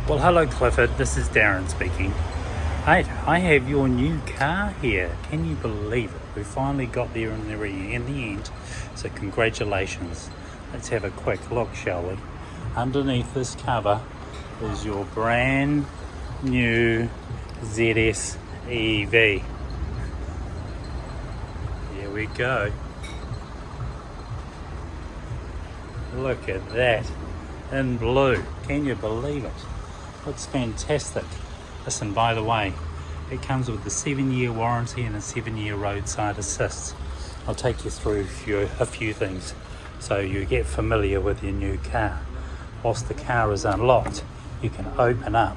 Well, hello Clifford, this is Darren speaking. Hey, I have your new car here. Can you believe it? We finally got there in the end, so congratulations. Let's have a quick look, shall we? Underneath this cover is your brand new ZSEV. Here we go. Look at that, in blue. Can you believe it? Looks fantastic. Listen, by the way, it comes with a 7-year warranty and a 7-year roadside assist. I'll take you through a few things so you get familiar with your new car. Whilst the car is unlocked, you can open up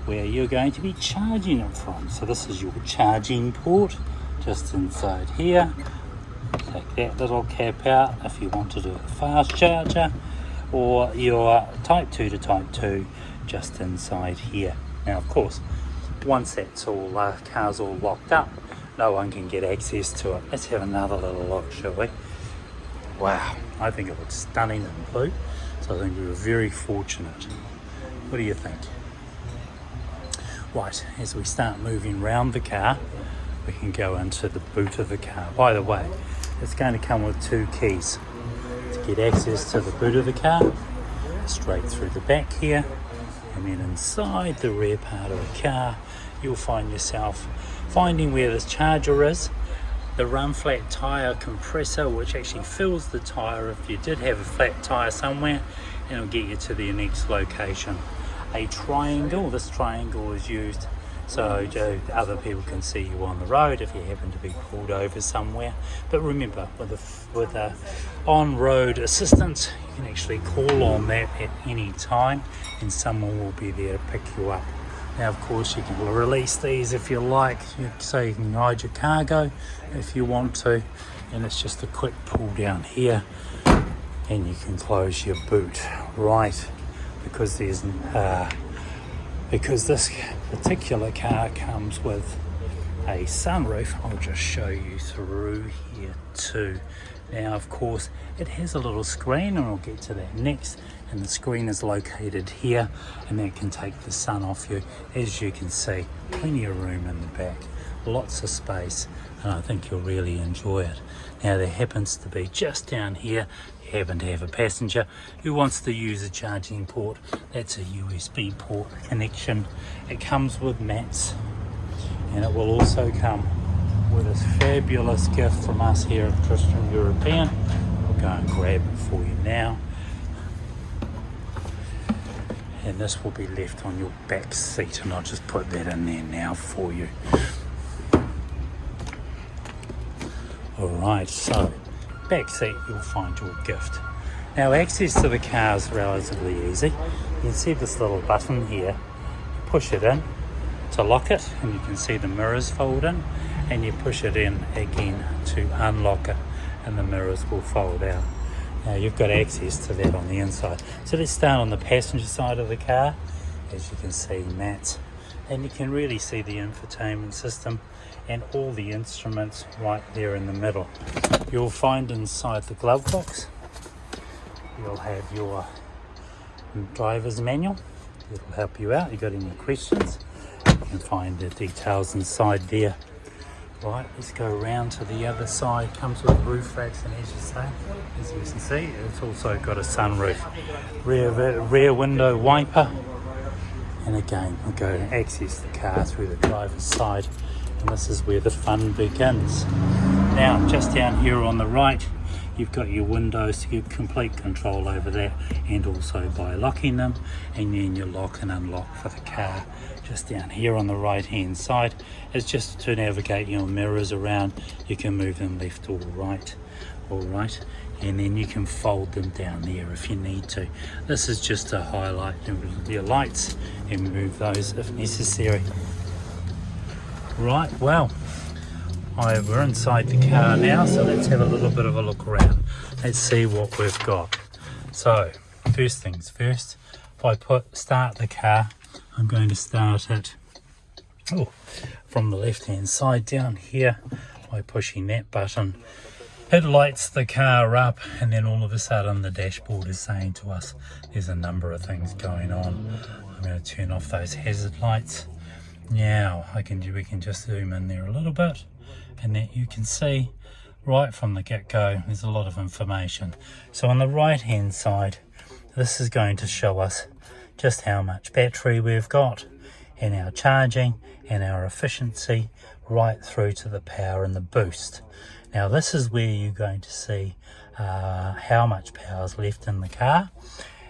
where you're going to be charging it from. So this is your charging port, just inside here. Take that little cap out if you want to do a fast charger, or your type 2 to type 2 just inside here. Now of course, once that's all car's all locked up, no one can get access to it. Let's have another little look, shall we? Wow, I think it looks stunning in blue, so I think we were very fortunate. What do you think? Right, as we start moving around the car, we can go into the boot of the car. By the way, it's going to come with 2 keys to get access to the boot of the car, straight through the back here, and then inside the rear part of the car you'll find yourself finding where this charger is, the run flat tyre compressor which actually fills the tyre if you did have a flat tyre somewhere, and it'll get you to the next location. A triangle, this triangle is used so other people can see you on the road if you happen to be pulled over somewhere. But remember, with a on-road assistance, you can actually call on that at any time and someone will be there to pick you up. Now of course you can release these if you like, so you can ride your cargo if you want to, and it's just a quick pull down here and you can close your boot, right? Because this particular car comes with a sunroof. I'll just show you through here too. Now of course it has a little screen, and I'll get to that next, and the screen is located here, and that can take the sun off you. As you can see, plenty of room in the back, lots of space, and I think you'll really enjoy it. Now there happens to be just down here, you happen to have a passenger who wants to use a charging port. That's a USB port connection. It comes with mats, and it will also come with this fabulous gift from us here at Christian European. I'll go and grab it for you now, and this will be left on your back seat, and I'll just put that in there now for you. Alright, so back seat, you'll find your gift. Now access to the car is relatively easy. You can see this little button here, you push it in to lock it, and you can see the mirrors fold in, and you push it in again to unlock it, and the mirrors will fold out. Now you've got access to that on the inside. So let's start on the passenger side of the car. As you can see, mats, and you can really see the infotainment system and all the instruments right there in the middle. You'll find inside the glove box, you'll have your driver's manual. It'll help you out. If you've got any questions, you can find the details inside there. Right, let's go around to the other side. Comes with roof racks, and as you can see, it's also got a sunroof, rear window wiper, and again we'll go and access the car through the driver's side, and this is where the fun begins. Now just down here on the right, you've got your windows to give complete control over that, and also by locking them, and then you lock and unlock for the car. Just down here on the right hand side is just to navigate your mirrors around. You can move them left or right, alright, and then you can fold them down there if you need to. This is just to highlight your lights and move those if necessary. Right, well, we're inside the car now, so let's have a little bit of a look around. Let's see what we've got. So first things first, if I start the car, I'm going to start it from the left hand side down here by pushing that button, It lights the car up, and then all of a sudden the dashboard is saying to us there's a number of things going on. I'm going to turn off those hazard lights. Now we can just zoom in there a little bit, and that you can see right from the get-go there's a lot of information. So on the right hand side, this is going to show us just how much battery we've got, and our charging and our efficiency, right through to the power and the boost. Now this is where you're going to see how much power is left in the car,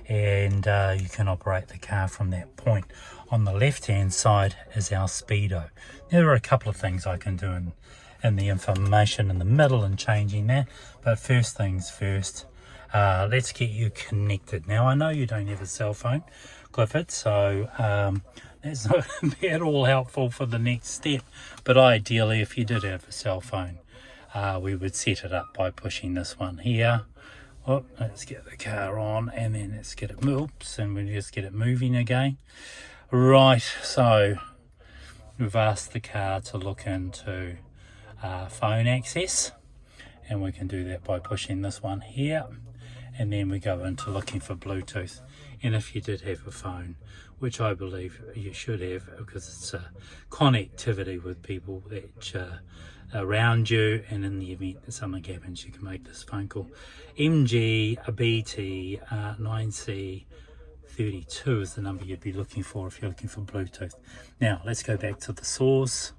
and you can operate the car from that point. On the left hand side is our speedo. There are a couple of things I can do in the information in the middle and changing that, but first things first, let's get you connected. Now I know you don't have a cell phone, Clifford, so that's not going to be at all helpful for the next step, but ideally if you did have a cell phone, we would set it up by pushing this one here. Oh, let's get the car on, and then let's get it oops, and we'll just get it moving again. Right, so we've asked the car to look into phone access, and we can do that by pushing this one here, and then we go into looking for Bluetooth. And if you did have a phone, which I believe you should have, because it's connectivity with people that around you, and in the event that something happens you can make this phone call. MGZSEV 9C32 is the number you'd be looking for if you're looking for Bluetooth. Now let's go back to the source.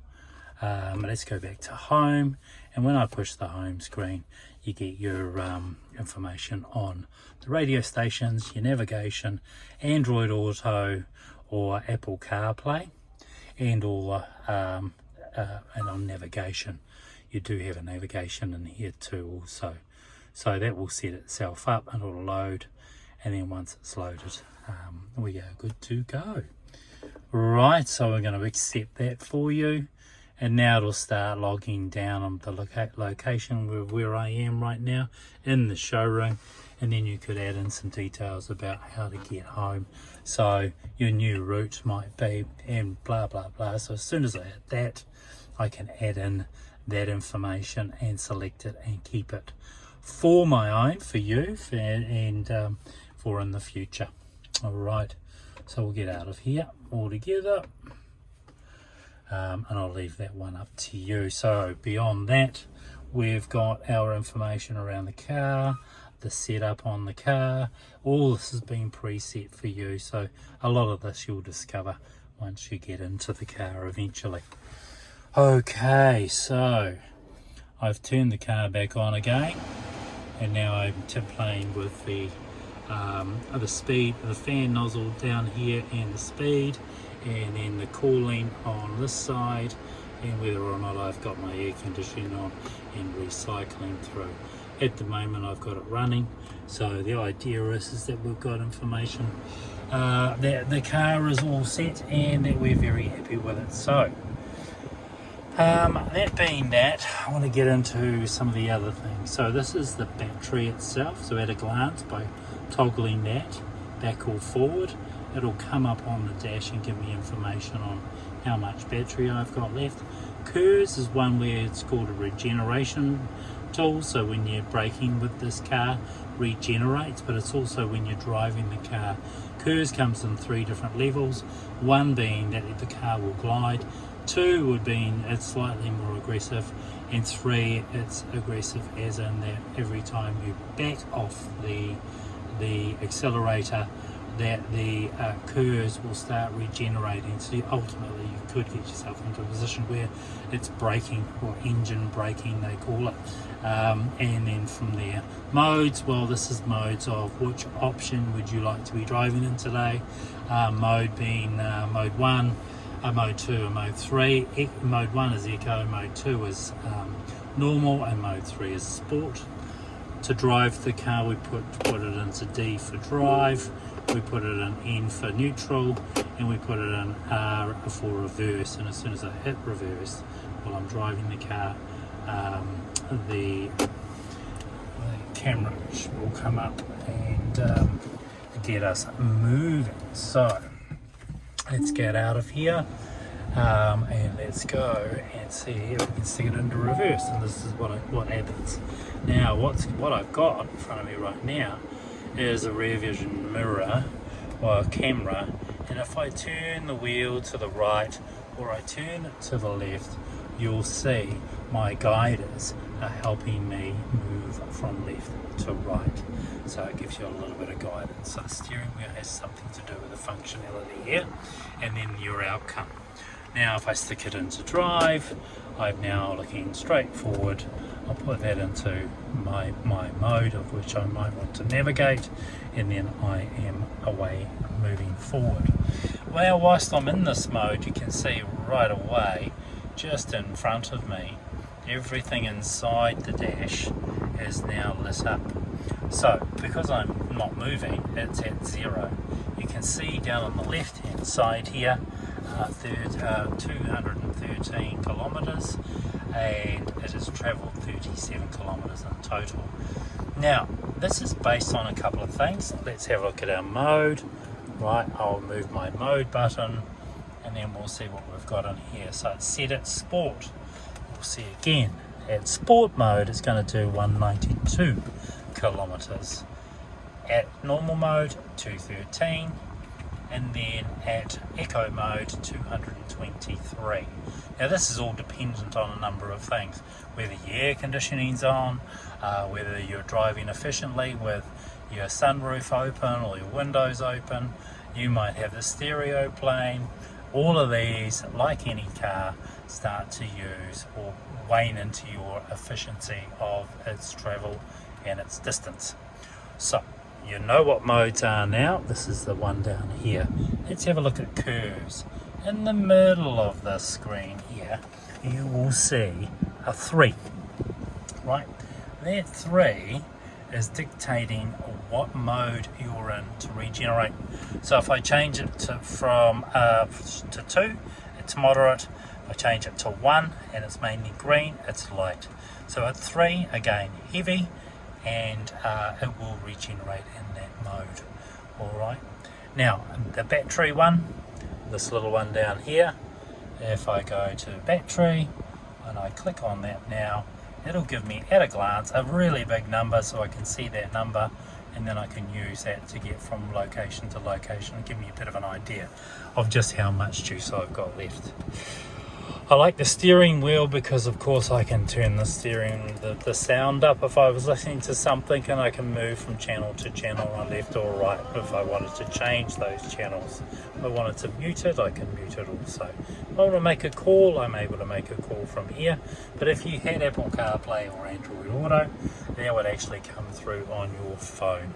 Let's go back to home, and when I push the home screen you get your information on the radio stations, your navigation, Android Auto or Apple CarPlay, and all and on navigation you do have a navigation in here too also, so that will set itself up and it'll load, and then once it's loaded we are good to go. Right, so we're going to accept that for you, and now it'll start logging down on the location where I am right now in the showroom, and then you could add in some details about how to get home, so your new route might be, and blah blah blah. So as soon as I hit that, I can add in that information and select it and keep it for my own, for you, and for in the future. All right, so we'll get out of here altogether. And I'll leave that one up to you. So beyond that, we've got our information around the car, the setup on the car. All this has been preset for you, so a lot of this you'll discover once you get into the car eventually. Okay, so I've turned the car back on again, and now I'm playing with the speed, the fan nozzle down here, and the speed, and then the cooling on this side, and whether or not I've got my air conditioning on and recycling through. At the moment I've got it running, so the idea is that we've got information that the car is all set and that we're very happy with it. So that being that, I want to get into some of the other things. So this is the battery itself, so at a glance, by toggling that back or forward, it'll come up on the dash and give me information on how much battery I've got left. KERS is one where it's called a regeneration tool, so when you're braking with this car, regenerates, but it's also when you're driving the car. KERS comes in 3 different levels, one being that the car will glide, 2 would be it's slightly more aggressive, and 3 it's aggressive as in that every time you back off the accelerator, that the KERS will start regenerating, so ultimately you could get yourself into a position where it's braking, or engine braking they call it. And then from there, modes, well, this is modes of which option would you like to be driving in today. Mode being mode 1, mode 2 and mode 3. Mode 1 is eco, mode 2 is normal, and mode 3 is sport. To drive the car, we put it into D for drive, we put it in N for neutral, and we put it in R for reverse. And as soon as I hit reverse while I'm driving the car, the camera will come up and get us moving. So let's get out of here. And let's go and see if we can stick it into reverse, and this is what happens. Now what I've got in front of me right now is a rear vision mirror or a camera, and if I turn the wheel to the right or I turn it to the left, you'll see my guiders are helping me move from left to right. So it gives you a little bit of guidance. So the steering wheel has something to do with the functionality here, and then your outcome. Now if I stick it into drive, I'm now looking straight forward. I'll put that into my mode of which I might want to navigate, and then I am away moving forward. Well, whilst I'm in this mode, you can see right away, just in front of me, everything inside the dash is now lit up. So because I'm not moving, it's at 0. You can see down on the left hand side here, 213 kilometers, and it has traveled 37 kilometers in total. Now this is based on a couple of things. Let's have a look at our mode. Right, I'll move my mode button, and then we'll see what we've got in here. So it's set at sport. We'll see again at sport mode it's going to do 192 kilometers. At normal mode 213, and then at eco mode 223. Now this is all dependent on a number of things, whether your air conditioning's on, whether you're driving efficiently with your sunroof open or your windows open. You might have the stereo playing. All of these, like any car, start to use or wane into your efficiency of its travel and its distance. So you know what modes are now. This is the one down here. Let's have a look at curves. In the middle of the screen here, you will see a 3. Right, that 3 is dictating what mode you're in to regenerate. So if I change it to 2, it's moderate. If I change it to 1 and it's mainly green, it's light. So at 3, again heavy, and it will regenerate in that mode. Alright, now the battery one, this little one down here, if I go to battery and I click on that now, it'll give me at a glance a really big number, so I can see that number, and then I can use that to get from location to location and give me a bit of an idea of just how much juice I've got left. I like the steering wheel because of course I can turn the sound up if I was listening to something, and I can move from channel to channel on left or right if I wanted to change those channels. If I wanted to mute it, I can mute it also. If I want to make a call, I'm able to make a call from here. But if you had Apple CarPlay or Android Auto, that would actually come through on your phone.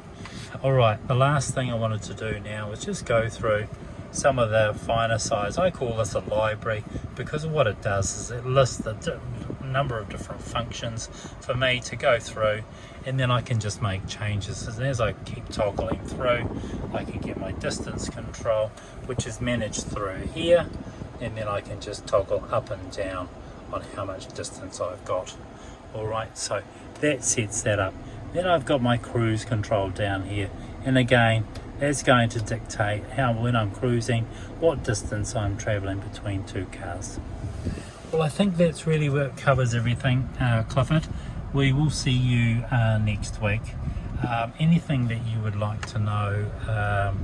Alright, the last thing I wanted to do now is just go through some of the finer size. I call this a library because what it does is it lists the number of different functions for me to go through, and then I can just make changes. And as I keep toggling through, I can get my distance control, which is managed through here, and then I can just toggle up and down on how much distance I've got. Alright, so that sets that up. Then I've got my cruise control down here, and again that's going to dictate how, when I'm cruising, what distance I'm traveling between two cars. Well, I think that's really where it covers everything, Clifford. We will see you next week. Anything that you would like to know,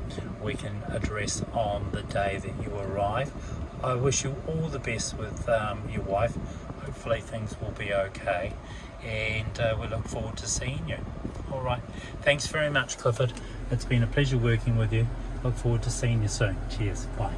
we can address on the day that you arrive. I wish you all the best with your wife. Hopefully things will be okay, and we look forward to seeing you. All right, thanks very much, Clifford. It's been a pleasure working with you. Look forward to seeing you soon. Cheers. Bye.